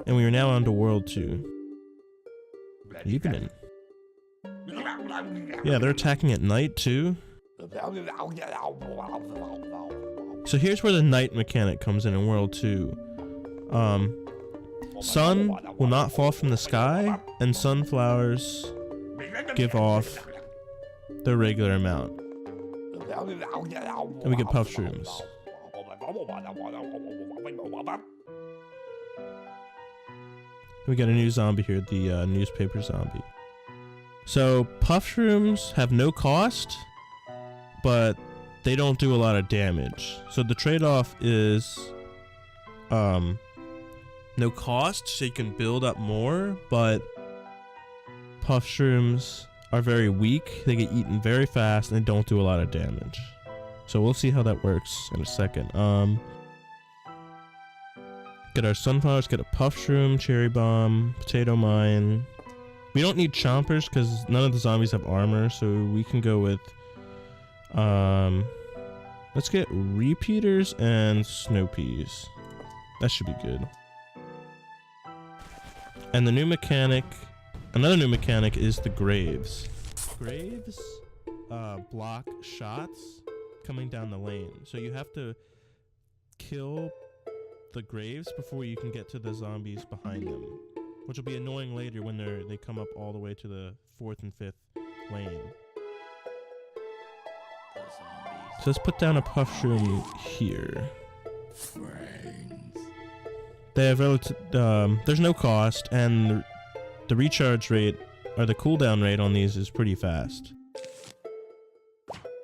and we are now on to World 2. Evening. Yeah, they're attacking at night too. So here's where the night mechanic comes in World 2. Sun will not fall from the sky, and sunflowers give off their regular amount. And we get puff shrooms. We got a new zombie here, the newspaper zombie. So puff shrooms have no cost, but they don't do a lot of damage. So the trade-off is no cost, so you can build up more, but puff shrooms are very weak. They get eaten very fast and they don't do a lot of damage. So we'll see how that works in a second. Get our sunflowers, get a puff shroom, cherry bomb, potato mine. We don't need chompers because none of the zombies have armor, so we can go with let's get repeaters and snow peas. That should be good. And the new mechanic, another new mechanic is the graves. Graves block shots coming down the lane, so you have to kill the graves before you can get to the zombies behind them, which will be annoying later when they come up all the way to the 4th and 5th lane. So let's put down a puff shroom here. They have there's no cost, and the recharge rate or the cooldown rate on these is pretty fast.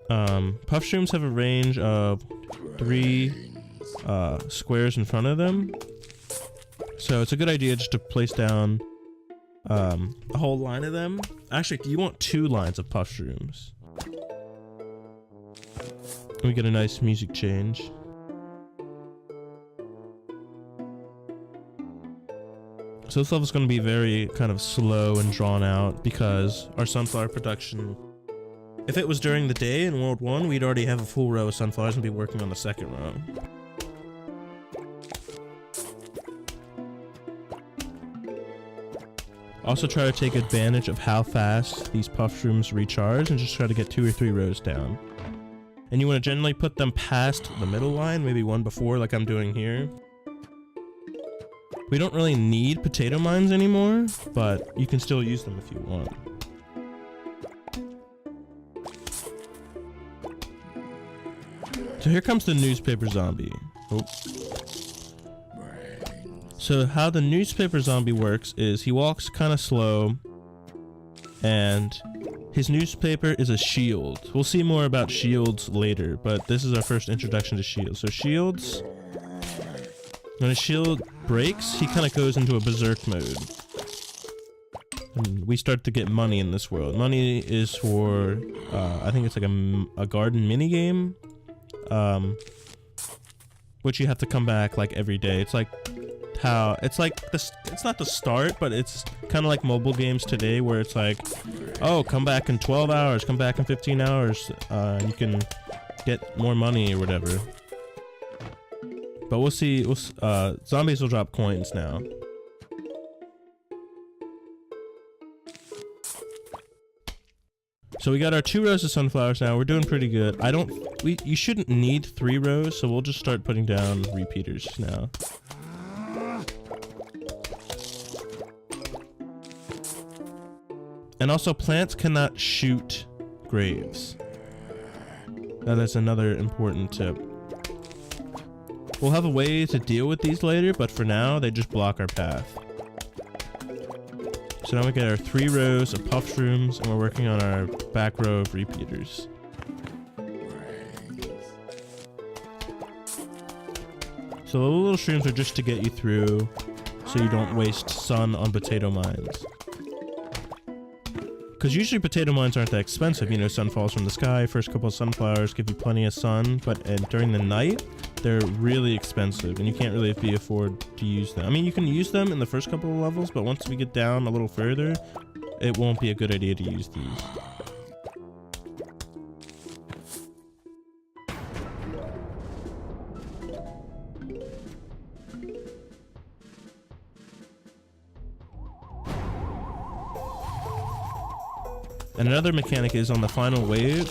Puff shrooms have a range of 3 squares in front of them, so it's a good idea just to place down a whole line of them. Actually, you want 2 lines of puff shrooms. We get a nice music change. So this level's going to be very kind of slow and drawn out because our sunflower production, if it was during the day in World 1, we'd already have a full row of sunflowers and be working on the 2nd row. Also try to take advantage of how fast these puff shrooms recharge and just try to get 2 or 3 rows down. And you want to generally put them past the middle line, maybe one before like I'm doing here. We don't really need potato mines anymore, but you can still use them if you want. So here comes the newspaper zombie. Oh. So how the newspaper zombie works is he walks kind of slow, and his newspaper is a shield. We'll see more about shields later, but this is our first introduction to shields. So shields, when a shield breaks, he kind of goes into a berserk mode. And we start to get money in this world. Money is for, I think it's like a garden mini game, which you have to come back like every day. It's like how it's like this. It's not the start, but it's kind of like mobile games today, where it's like, oh, come back in 12 hours, come back in 15 hours, you can get more money or whatever. But we'll see. Zombies will drop coins now. So we got our 2 rows of sunflowers now. We're doing pretty good. You shouldn't need 3 rows, so we'll just start putting down repeaters now. And also, plants cannot shoot graves. That is another important tip. We'll have a way to deal with these later, but for now, they just block our path. So now we get our 3 rows of puff shrooms, and we're working on our back row of repeaters. So the little shrooms are just to get you through, so you don't waste sun on potato mines. Because usually potato mines aren't that expensive, you know, sun falls from the sky, first couple of sunflowers give you plenty of sun, but during the night, they're really expensive, and you can't really afford to use them. I mean, you can use them in the first couple of levels, but once we get down a little further, it won't be a good idea to use these. And another mechanic is on the final wave,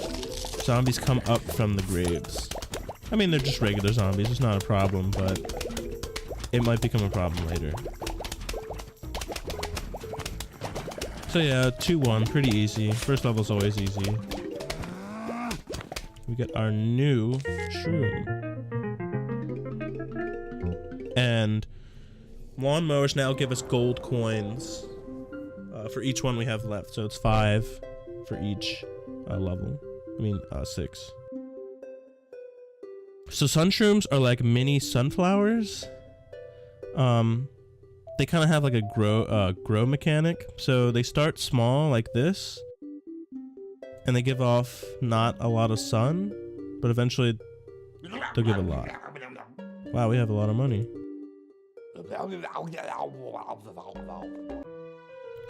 zombies come up from the graves. I mean, they're just regular zombies. It's not a problem, but it might become a problem later. So yeah, 2-1, pretty easy. First level's always easy. We get our new shroom. And lawnmowers now give us gold coins for each one we have left. So it's 5 for each level. I mean, 6. So sunshrooms are like mini sunflowers. They kind of have like a grow mechanic. So they start small like this, and they give off not a lot of sun, but eventually they'll give a lot. Wow, we have a lot of money.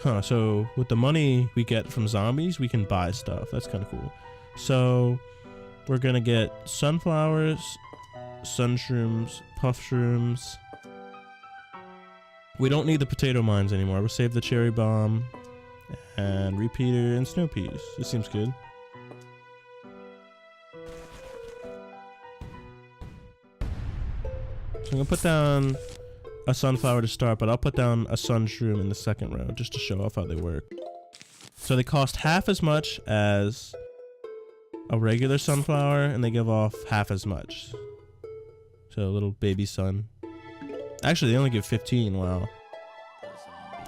Huh, so with the money we get from zombies, we can buy stuff. That's kind of cool. So we're gonna get sunflowers, sunshrooms, puff shrooms. We don't need the potato mines anymore. We'll save the cherry bomb and repeater and snow peas. This seems good. So I'm gonna put down a sunflower to start, but I'll put down a sunshroom in the second row just to show off how they work. So they cost half as much as a regular sunflower, and they give off half as much. So a little baby sun. Actually, they only give 15. Wow.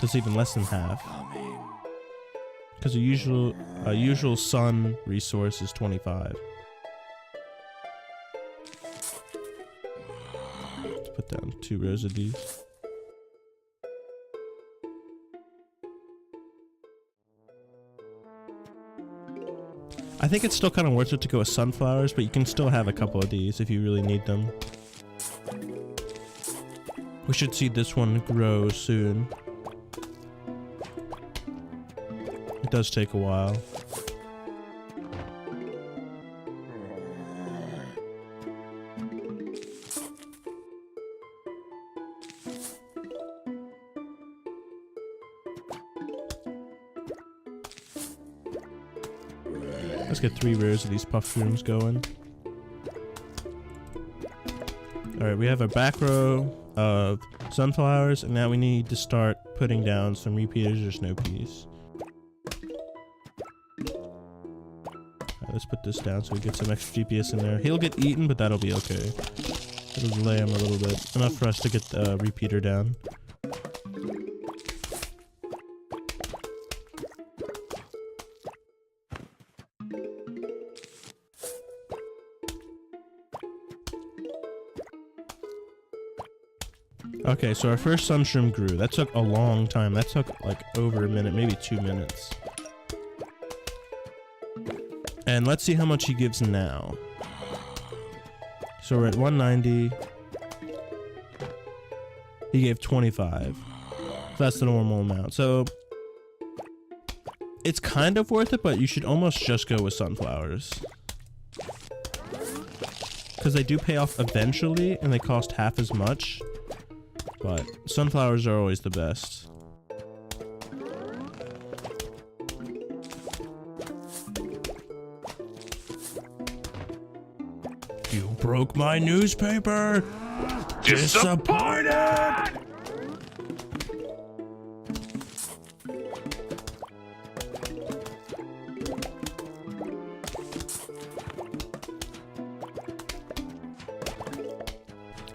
That's even less than half. Because a usual sun resource is 25. Let's put down 2 rows of these. I think it's still kind of worth it to go with sunflowers, but you can still have a couple of these if you really need them. We should see this one grow soon. It does take a while. Let's get 3 rows of these puff shrooms going. Alright, we have our back row of sunflowers, and now we need to start putting down some repeaters or snow peas. Alright, let's put this down so we get some extra GPS in there. He'll get eaten, but that'll be okay. It'll delay him a little bit. Enough for us to get the repeater down. Okay, so our first sunshroom grew. That took a long time. That took like over a minute, maybe 2 minutes. And let's see how much he gives now. So we're at 190. He gave 25. So that's the normal amount. So it's kind of worth it, but you should almost just go with sunflowers. Because they do pay off eventually, and they cost half as much. But sunflowers are always the best. You broke my newspaper! Disappointed!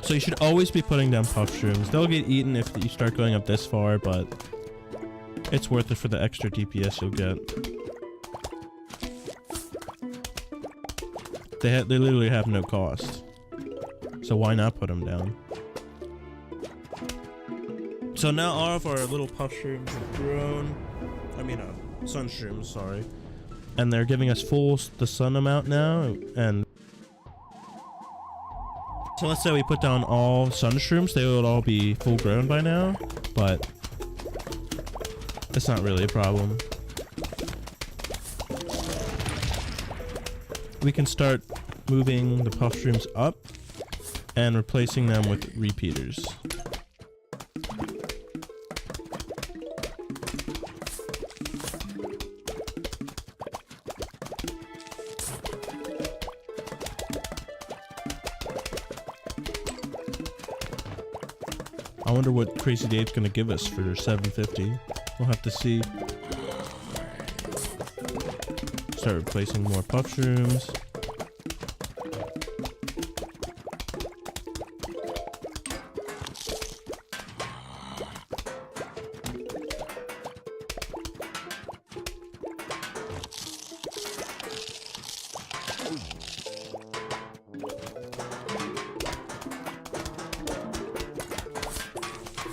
So you should always be putting down puff shrooms. They'll get eaten if you start going up this far, but it's worth it for the extra DPS you'll get. They literally have no cost. So why not put them down? So now all of our little puff shrooms have grown. I mean, sun shrooms, sorry. And they're giving us the sun amount now, and so let's say we put down all sun shrooms, they would all be full grown by now, but it's not really a problem. We can start moving the puff shrooms up and replacing them with repeaters. I wonder what Crazy Dave's gonna give us for 750. We'll have to see. Start replacing more puff shrooms.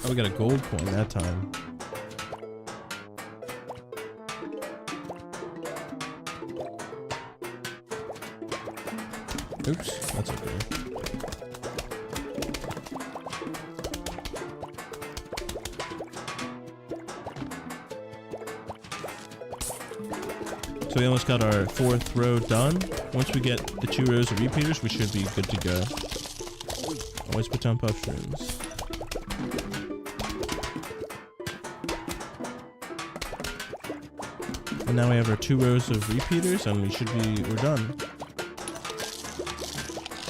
Oh, we got a gold coin that time. Oops, that's okay. So we almost got our 4th row done. Once we get the 2 rows of repeaters, we should be good to go. Always put down puff shrooms. And now we have our 2 rows of repeaters, and we're done.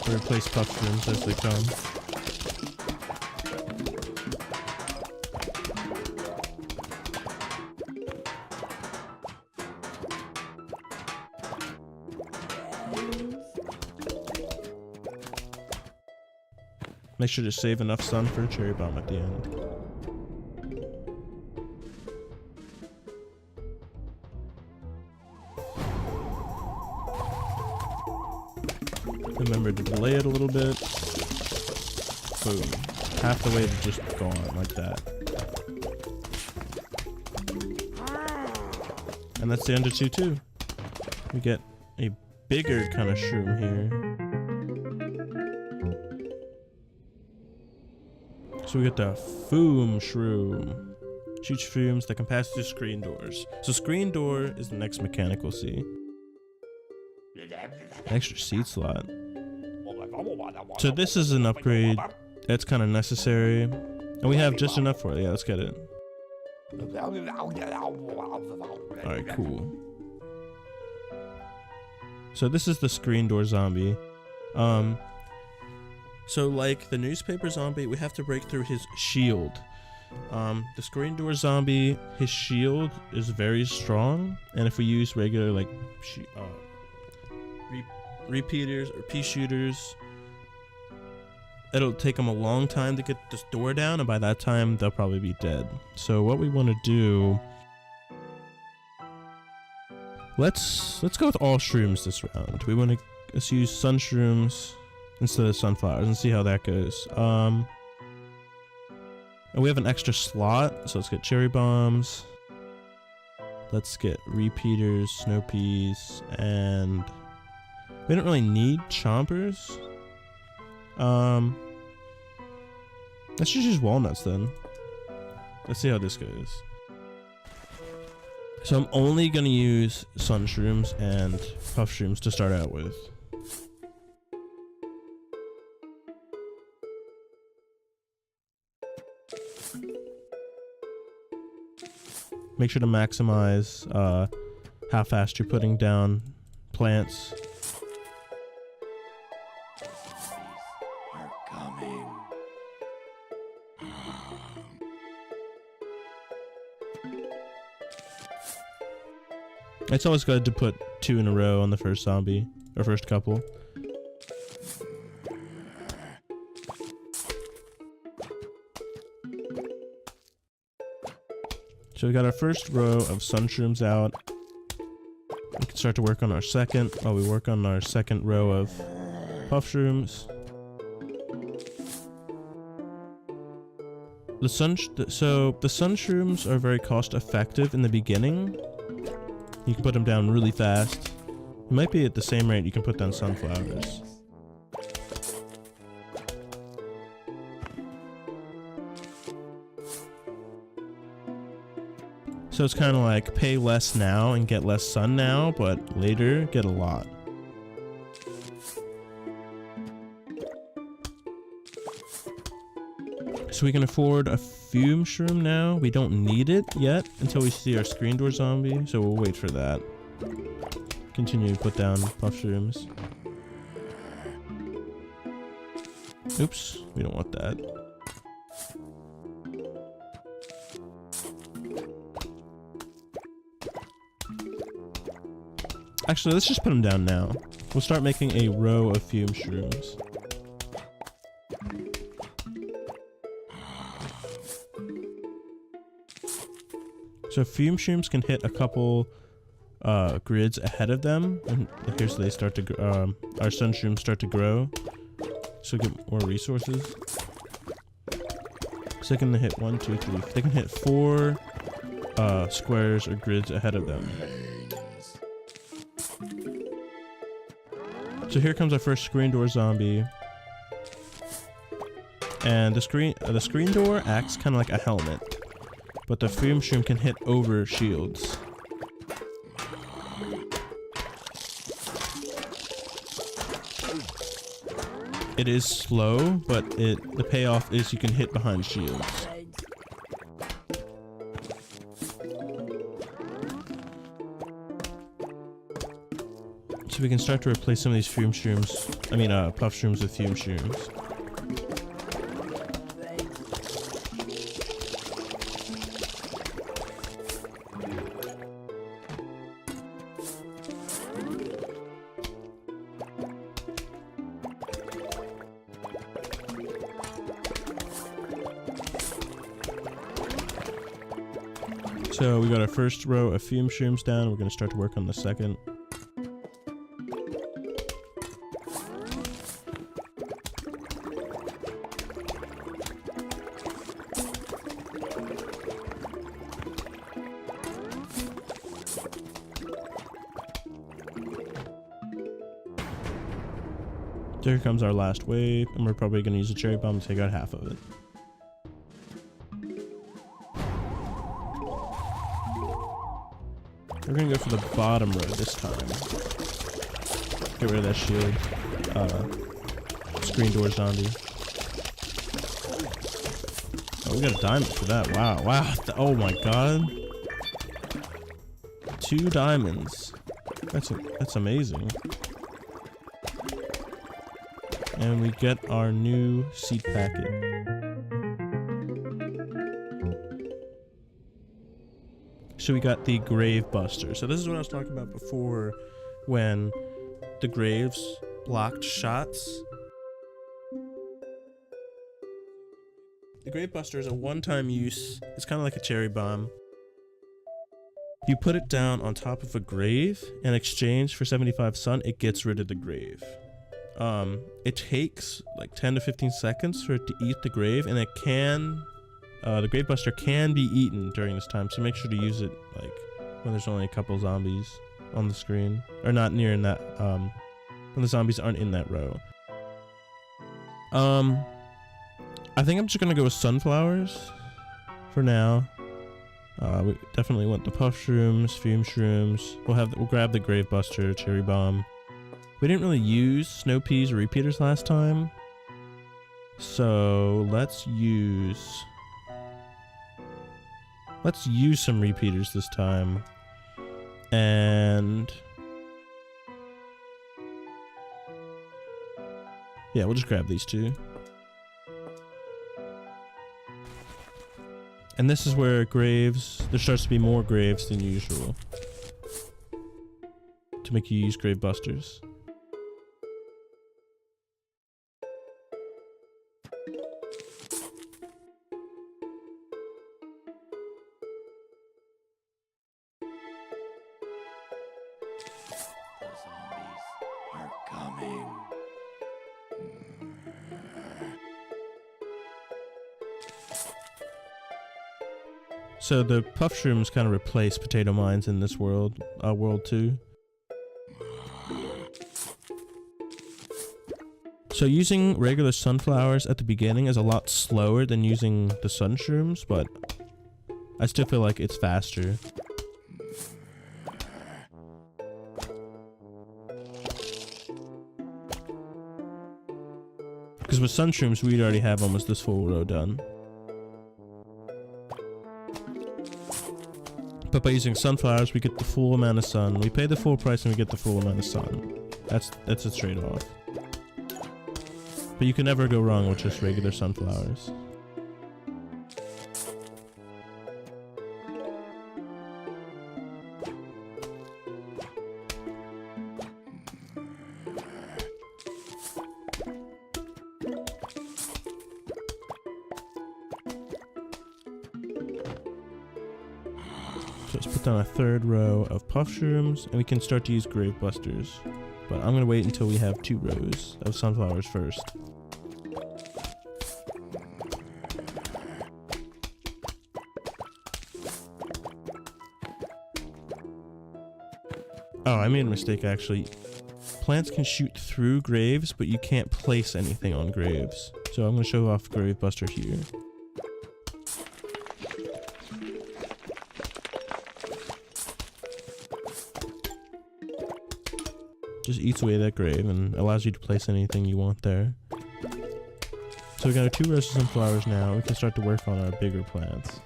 We'll replace puff shrooms as they come. Make sure to save enough sun for a cherry bomb at the end. Remember to delay it a little bit. Boom. Half the way to just go on like that. And that's the end of 2-2. We get a bigger kind of shroom here. So we get the Foom Shroom. Shoots shrooms that can pass through screen doors. So screen door is the next mechanic we'll see. Extra seat slot. So this is an upgrade that's kind of necessary. And we have just enough for it. Yeah, let's get it. Alright, cool. So this is the screen door zombie. So like the newspaper zombie, we have to break through his shield. The screen door zombie, his shield is very strong, and if we use regular like repeaters or pea shooters, it'll take them a long time to get this door down, and by that time they'll probably be dead. So what we want to do, let's go with all shrooms this round. Let's use sun shrooms instead of sunflowers and see how that goes. And we have an extra slot, so let's get cherry bombs. Let's get repeaters, snow peas, and we don't really need chompers. Let's just use walnuts then. Let's see how this goes. So I'm only gonna use sun shrooms and puff shrooms to start out with. Make sure to maximize how fast you're putting down plants. Are coming. It's always good to put 2 in a row on the first zombie, or first couple. So we got our first row of sun shrooms out. We can start to work on our second while we work on our second row of puff shrooms. The sun shrooms are very cost effective in the beginning. You can put them down really fast. It might be at the same rate you can put down sunflowers. So it's kind of like pay less now and get less sun now, but later get a lot. So we can afford a fume shroom now. We don't need it yet until we see our screen door zombie, so we'll wait for that. Continue to put down puff shrooms. Oops, we don't want that. Actually, let's just put them down now. We'll start making a row of fume shrooms. So fume shrooms can hit a couple grids ahead of them, and here's they start to our sun shrooms start to grow, so get more resources. So they can hit 1, 2, 3. They can hit 4 squares or grids ahead of them. So here comes our first screen door zombie, and the screen door acts kind of like a helmet, but the fume shroom can hit over shields. It is slow, but the payoff is you can hit behind shields. So we can start to replace some of these fume shrooms, puff shrooms with fume shrooms. So we got our first row of fume shrooms down. We're going to start to work on the second. So here comes our last wave, and we're probably going to use a cherry bomb to take out half of it. We're gonna go for the bottom row this time. Get rid of that shield. Screen door zombie. Oh, we got a diamond for that. Wow, wow. Oh my god. 2 diamonds. That's amazing. And we get our new seed packet. So we got the Grave Buster. So this is what I was talking about before, when the graves blocked shots. The Grave Buster is a one-time use. It's kind of like a cherry bomb. You put it down on top of a grave, in exchange for 75 sun, it gets rid of the grave. It takes like 10 to 15 seconds for it to eat the grave, and it can... the Grave Buster can be eaten during this time, so make sure to use it like when there's only a couple zombies on the screen, or not near in that when the zombies aren't in that row. I think I'm just gonna go with sunflowers for now. We definitely want the puff shrooms, fume shrooms. We'll grab the Grave Buster, cherry bomb. We didn't really use snow peas or repeaters last time, so let's use some repeaters this time. And yeah, we'll just grab these 2. And this is where there starts to be more graves than usual, to make you use Grave Busters. So the puff shrooms kind of replace potato mines in this world, world 2. So using regular sunflowers at the beginning is a lot slower than using the sun shrooms, but I still feel like it's faster. Because with sun shrooms, we'd already have almost this full row done. But by using sunflowers, we get the full amount of sun. We pay the full price and we get the full amount of sun. That's a trade-off. But you can never go wrong with just regular sunflowers. So let's put down a third row of puff shrooms, and we can start to use grave busters. But I'm gonna wait until we have 2 rows of sunflowers first. Oh, I made a mistake actually. Plants can shoot through graves, but you can't place anything on graves. So I'm gonna show off Grave Buster here. Just eats away at that grave and allows you to place anything you want there. So we got our 2 rows of sunflowers now. We can start to work on our bigger plants.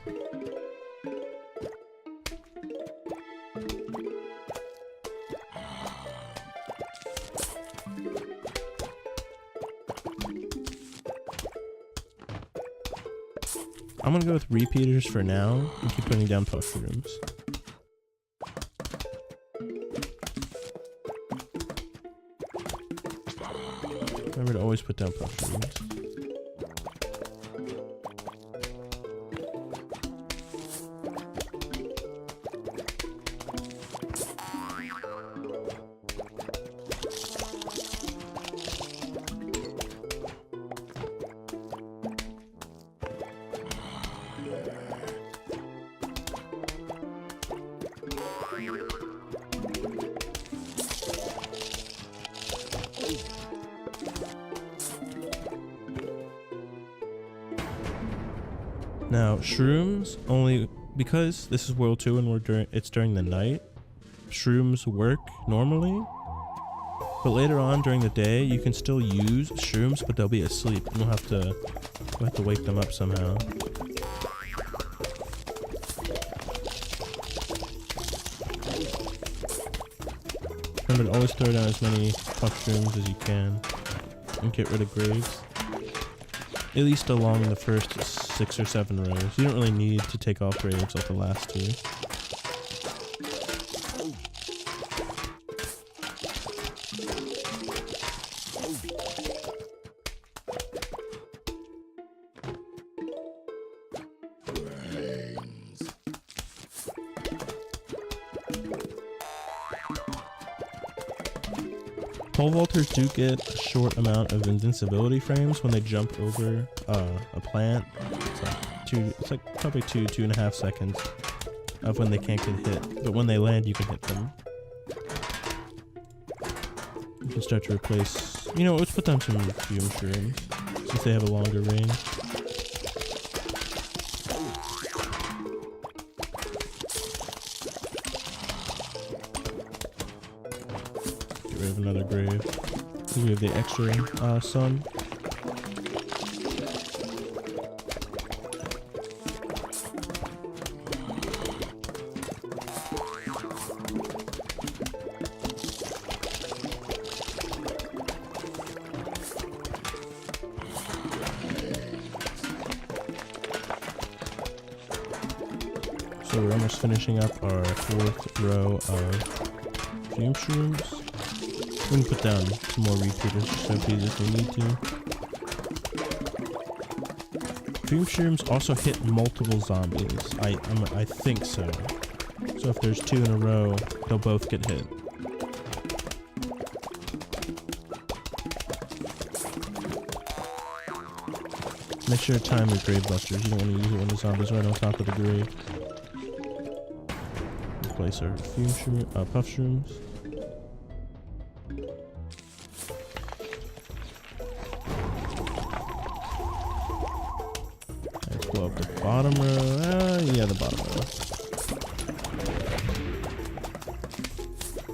I'm gonna go with repeaters for now and keep putting down puff shrooms. Remember to always put down puff shrooms. Now, shrooms only because this is World 2 and it's during the night. Shrooms work normally, but later on during the day you can still use shrooms, but they'll be asleep, and we'll have to wake them up somehow. Remember to always throw down as many puff shrooms as you can and get rid of graves. At least along the first 6 or 7 rows. You don't really need to take off graves like the last 2. Pole vaulters do get a short amount of invincibility frames when they jump over a plant. It's like probably 2.5 seconds of when they can't get hit. But when they land, you can hit them. You can start to replace. You know, let's put down some fume shrooms since they have a longer range. Get rid of another grave. We have the extra sun. So we're almost finishing up our 4th row of fume shrooms. We can put down some more repeaters just in case if we need to. Fume shrooms also hit multiple zombies. I think so. So if there's 2 in a row, they'll both get hit. Make sure to time your grave busters. You don't want to use it when the zombie's right on top of the grave. Replace our fume shroom, puff shrooms. Let's blow up the bottom row. Yeah, the bottom row.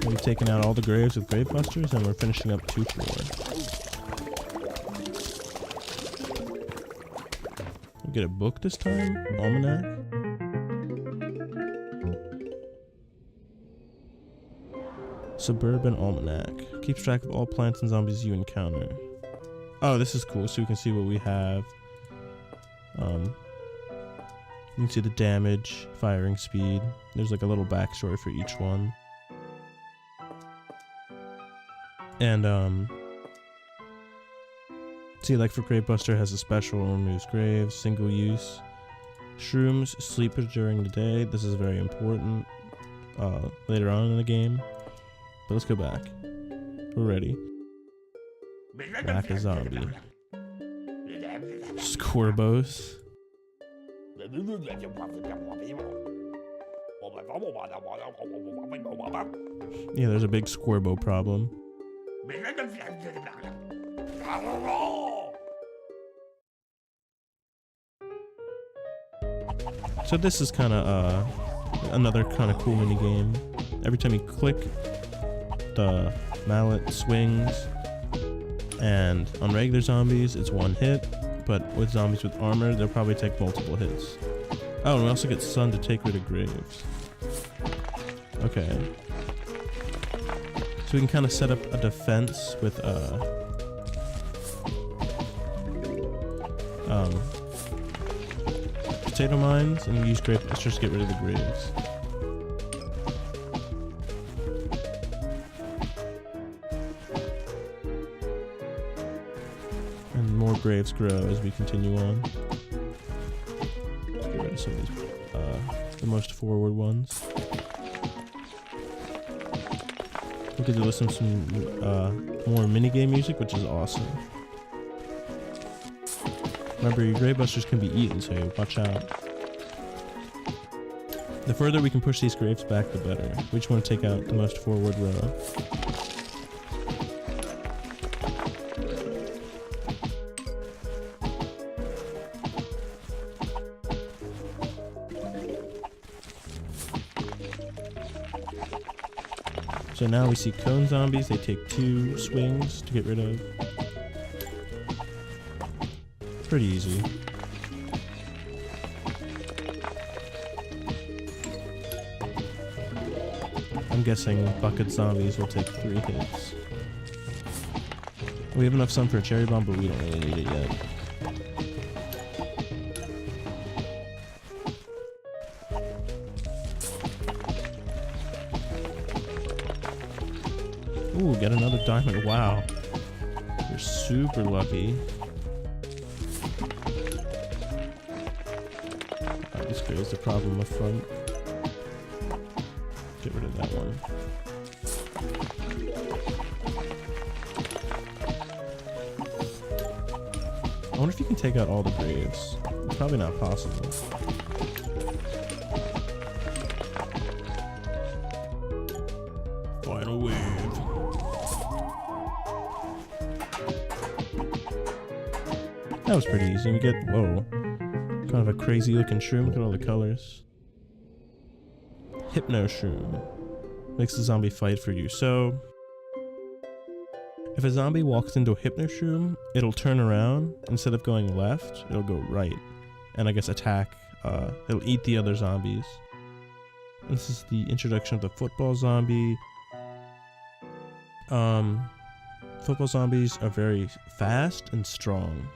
We've taken out all the graves with grave busters, and we're finishing up 2 floor. Get a book this time? Almanac? Suburban Almanac. Keeps track of all plants and zombies you encounter. Oh, this is cool. So you can see what we have. You can see the damage, firing speed. There's like a little backstory for each one. And see, like for Grave Buster has a special, removes graves, single use. Shrooms, sleepers during the day. This is very important later on in the game. But let's go back. We're ready. Back a zombie. Scorbos. Yeah, there's a big Scorbo problem. So this is kind of another kind of cool mini game. Every time you click, the mallet swings, and on regular zombies it's one hit, but with zombies with armor they'll probably take multiple hits. Oh, and we also get Sun to take rid of graves. Okay. So we can kind of set up a defense with potato mines and use grave busters to get rid of the graves. And more graves grow as we continue on. Get rid of some of these, the most forward ones. We get to listen to some more minigame music, which is awesome. Remember, your grave busters can be eaten, so watch out. The further we can push these graves back, the better. We just want to take out the most forward row. So now we see cone zombies. They take 2 swings to get rid of. Pretty easy. I'm guessing bucket zombies will take 3 hits. We have enough sun for a cherry bomb, but we don't really need it yet. Ooh, get another diamond. Wow. You're super lucky. This creates a problem up front. Get rid of that one. I wonder if you can take out all the graves. It's probably not possible. Final wave. That was pretty easy. We get, whoa, kind of a crazy looking shroom. Look at all the colors. Hypno shroom. Makes the zombie fight for you. So, if a zombie walks into a hypno shroom, it'll turn around. Instead of going left, it'll go right. And I guess attack. It'll eat the other zombies. This is the introduction of the football zombie. Football zombies are very fast and strong.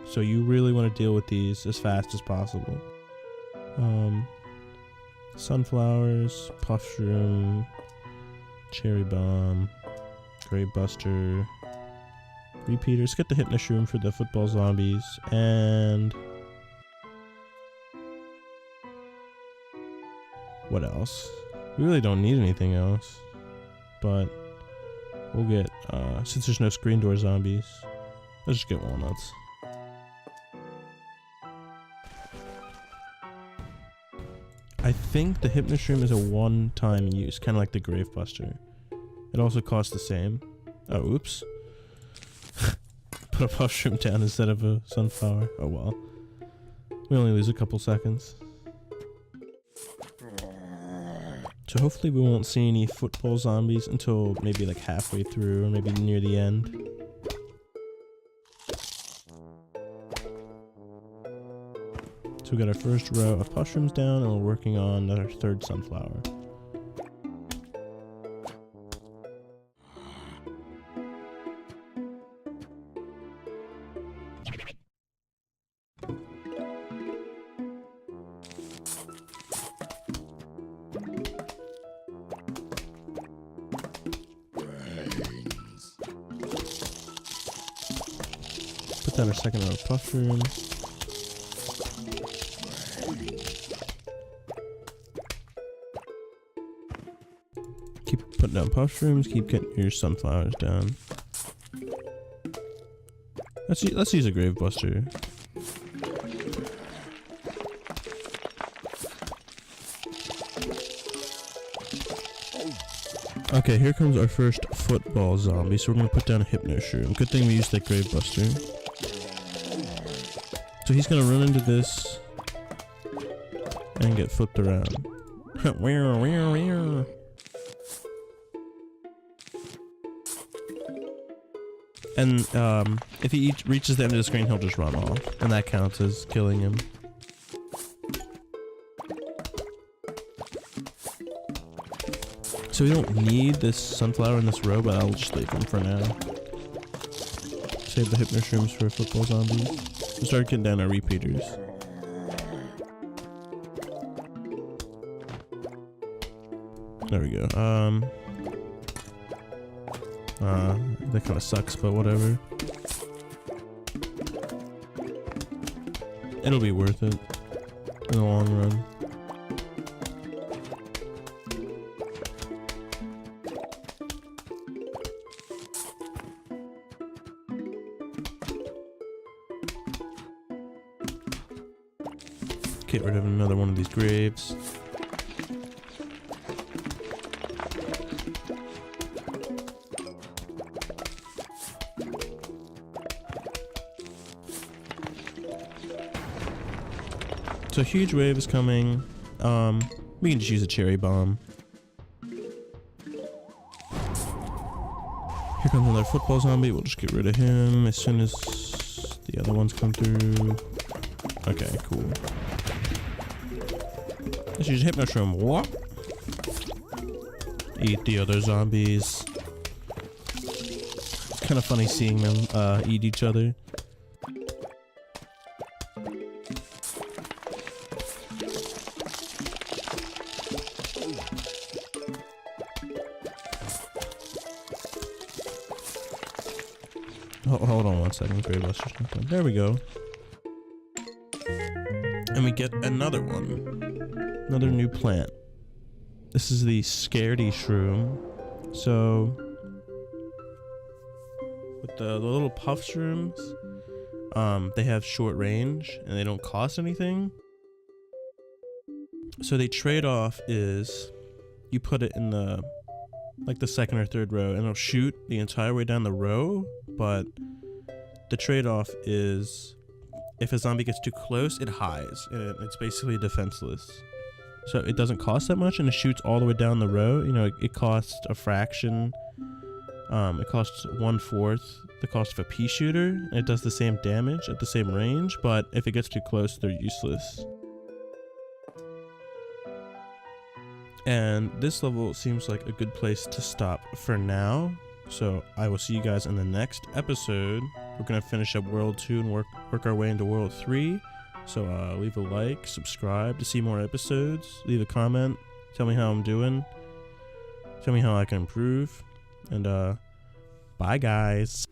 So you really want to deal with these as fast as possible. Sunflowers, puffshroom, cherry bomb, grave buster, repeaters. Get the hypnoshroom for the football zombies, and what else? We really don't need anything else, but we'll get since there's no screen door zombies, let's just get walnuts. I think the hypnoshroom is a one-time use, kind of like the grave buster. It also costs the same. Oh, oops. Put a puffshroom down instead of a sunflower. Oh well. We only lose a couple seconds. So hopefully we won't see any football zombies until maybe like halfway through or maybe near the end. So we got our first row of mushrooms down and we're working on our third sunflower. Put down our second row of mushrooms. putting down puff shrooms. Keep getting your sunflowers down. Let's use a grave buster. Okay, here comes our first football zombie. So we're gonna put down a hypno shroom. Good thing we used that grave buster. So he's gonna run into this and get flipped around. And if he reaches the end of the screen, he'll just run off, and that counts as killing him. So we don't need this sunflower in this row, but I'll just leave them for now. Save the hypno shrooms for football zombies. We'll start getting down our repeaters. There we go. That kind of sucks, but whatever. It'll be worth it in the long run. Get rid of another one of these graves. So a huge wave is coming. We can just use a cherry bomb. Here comes another football zombie. We'll just get rid of him as soon as the other ones come through. Okay, cool. Let's use hypno shroom. What? Eat the other zombies. It's kind of funny seeing them eat each other. Hold on one second. There we go. And we get another one. Another new plant. This is the Scaredy Shroom. So, with the little puff shrooms, they have short range and they don't cost anything. So the trade-off is you put it in the second or third row and it'll shoot the entire way down the row, but the trade-off is if a zombie gets too close, it hides and it's basically defenseless. So it doesn't cost that much and it shoots all the way down the row. You know, it costs a fraction. It costs 1/4 the cost of a pea shooter. And it does the same damage at the same range, but if it gets too close, they're useless. And this level seems like a good place to stop for now. So I will see you guys in the next episode. We're going to finish up World 2 and work our way into World 3. So leave a like, subscribe to see more episodes, leave a comment, tell me how I'm doing, tell me how I can improve, and bye guys.